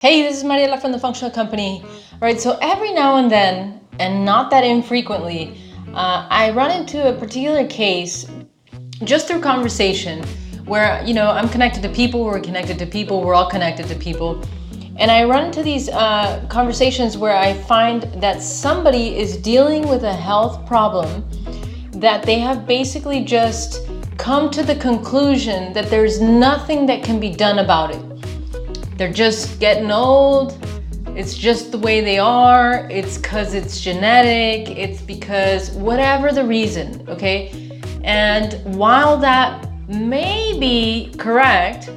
Hey, this is Mariela from the Functional Company. All right, so every now and then, and not that infrequently, I run into a particular case just through conversation where, I'm connected to people, we're connected to people, we're all connected to people. And I run into these conversations where I find that somebody is dealing with a health problem that they have basically just come to the conclusion that there's nothing that can be done about it. They're just getting old. It's just the way they are. It's because it's genetic. It's because whatever the reason, okay? And while that may be correct,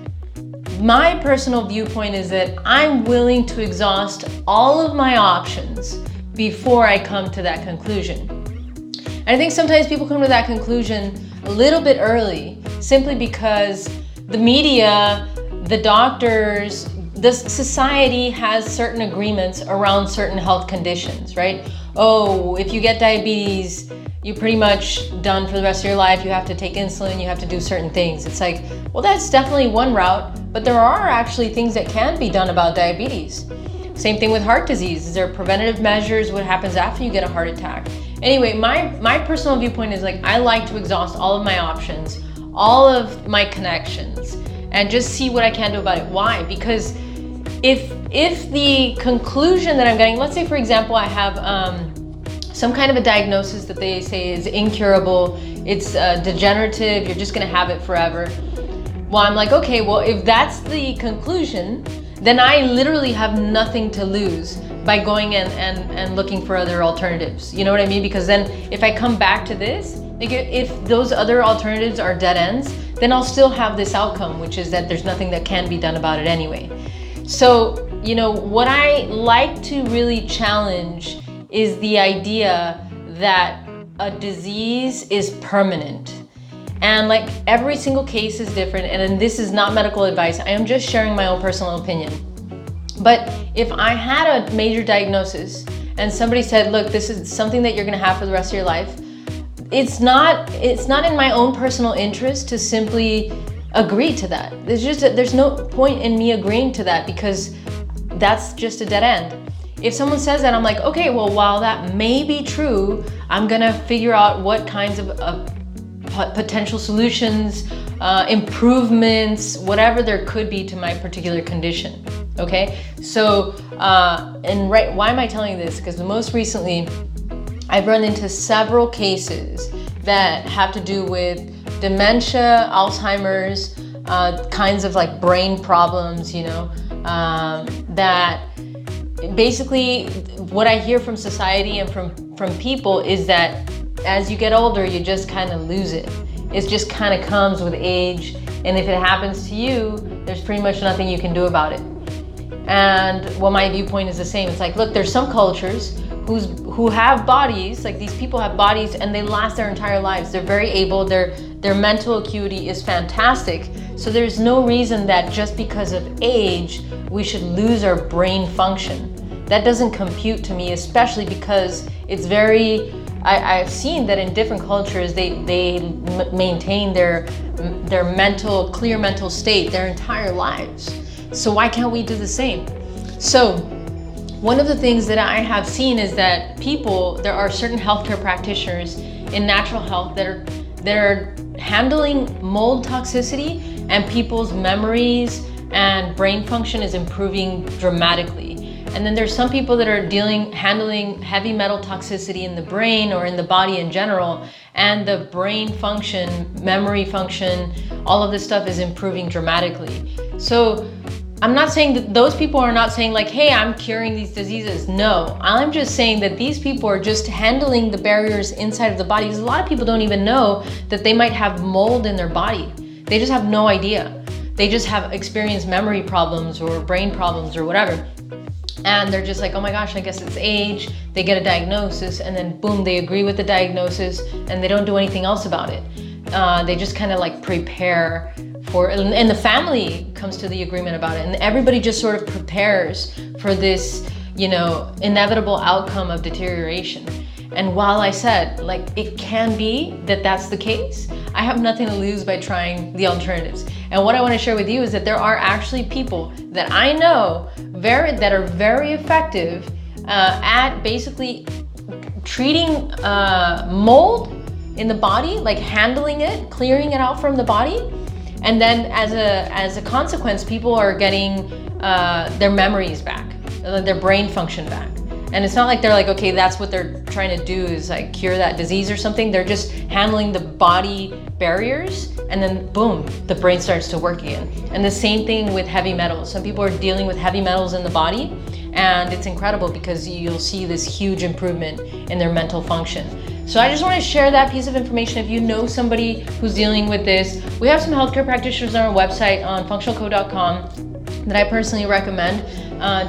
my personal viewpoint is that I'm willing to exhaust all of my options before I come to that conclusion. And I think sometimes people come to that conclusion a little bit early, simply because the media, the doctors, the society has certain agreements around certain health conditions, right? Oh, if you get diabetes, you're pretty much done for the rest of your life. You have to take insulin, you have to do certain things. It's like, well, that's definitely one route, but there are actually things that can be done about diabetes. Same thing with heart disease. Is there preventative measures? What happens after you get a heart attack? Anyway, my personal viewpoint is like, I like to exhaust all of my options, all of my connections, and just see what I can do about it. Why? Because if the conclusion that I'm getting, let's say for example, I have some kind of a diagnosis that they say is incurable, it's degenerative, you're just gonna have it forever. Well, I'm like, okay, well, if that's the conclusion, then I literally have nothing to lose by going and looking for other alternatives. You know what I mean? Because then if I come back to this, like if those other alternatives are dead ends, then I'll still have this outcome, which is that there's nothing that can be done about it anyway. So, what I like to really challenge is the idea that a disease is permanent. And like every single case is different, and this is not medical advice. I am just sharing my own personal opinion. But if I had a major diagnosis and somebody said, look, this is something that you're gonna have for the rest of your life, it's not in my own personal interest to simply agree to that. There's no point in me agreeing to that, because that's just a dead end. If someone says that, I'm like, okay, well, while that may be true, I'm gonna figure out what kinds of potential solutions, improvements, whatever there could be to my particular condition. Okay, so why am I telling you this? Because most recently I've run into several cases that have to do with dementia, Alzheimer's, kinds of like brain problems, that basically what I hear from society and from people is that as you get older, you just kind of lose it. It just kind of comes with age. And if it happens to you, there's pretty much nothing you can do about it. And well, my viewpoint is the same. It's like, look, there's some cultures who have bodies, like these people have bodies and they last their entire lives. They're very able, their mental acuity is fantastic. So there's no reason that just because of age, we should lose our brain function. That doesn't compute to me, especially because it's I've seen that in different cultures, they maintain their clear mental state their entire lives. So why can't we do the same? So one of the things that I have seen is that there are certain healthcare practitioners in natural health that are handling mold toxicity, and people's memories and brain function is improving dramatically. And then there's some people that are handling heavy metal toxicity in the brain or in the body in general, and the brain function, memory function, all of this stuff is improving dramatically. So I'm not saying that those people are not saying like, hey, I'm curing these diseases. No, I'm just saying that these people are just handling the barriers inside of the body. Because a lot of people don't even know that they might have mold in their body. They just have no idea. They just have experienced memory problems or brain problems or whatever. And they're just like, oh my gosh, I guess it's age. They get a diagnosis and then boom, they agree with the diagnosis and they don't do anything else about it. They just kind of like prepare for it, and the family comes to the agreement about it, and everybody just sort of prepares for this, inevitable outcome of deterioration. And while I said, like, it can be that that's the case, I have nothing to lose by trying the alternatives. And what I want to share with you is that there are actually people that I know that are very effective at basically treating mold in the body, like handling it, clearing it out from the body. And then as a consequence, people are getting their memories back, their brain function back. And it's not like they're like, okay, that's what they're trying to do is like cure that disease or something. They're just handling the body barriers, and then boom, the brain starts to work again. And the same thing with heavy metals. Some people are dealing with heavy metals in the body, and it's incredible because you'll see this huge improvement in their mental function. So I just want to share that piece of information. If you know somebody who's dealing with this, we have some healthcare practitioners on our website on functionalco.com that I personally recommend.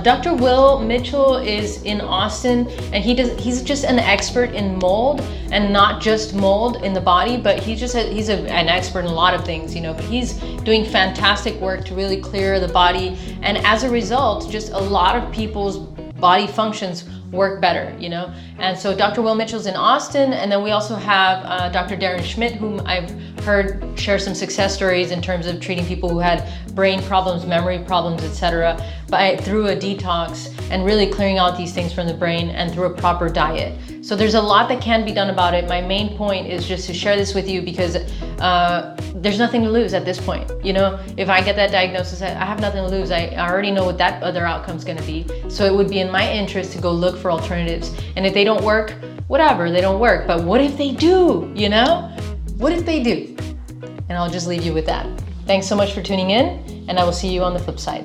Dr. Will Mitchell is in Austin, and he's just an expert in mold, and not just mold in the body, but he's an expert in a lot of things, you know, but he's doing fantastic work to really clear the body. And as a result, just a lot of people's body functions work better, you know. And so Dr. Will Mitchell's in Austin, and then we also have Dr. Darren Schmidt, whom I've heard share some success stories in terms of treating people who had brain problems, memory problems, etc., through a detox and really clearing out these things from the brain and through a proper diet. So there's a lot that can be done about it. My main point is just to share this with you because there's nothing to lose at this point. You know, if I get that diagnosis, I have nothing to lose. I already know what that other outcome is going to be. So it would be in my interest to go look for alternatives. And if they don't work, whatever, they don't work. But what if they do, you know? What if they do? And I'll just leave you with that. Thanks so much for tuning in, and I will see you on the flip side.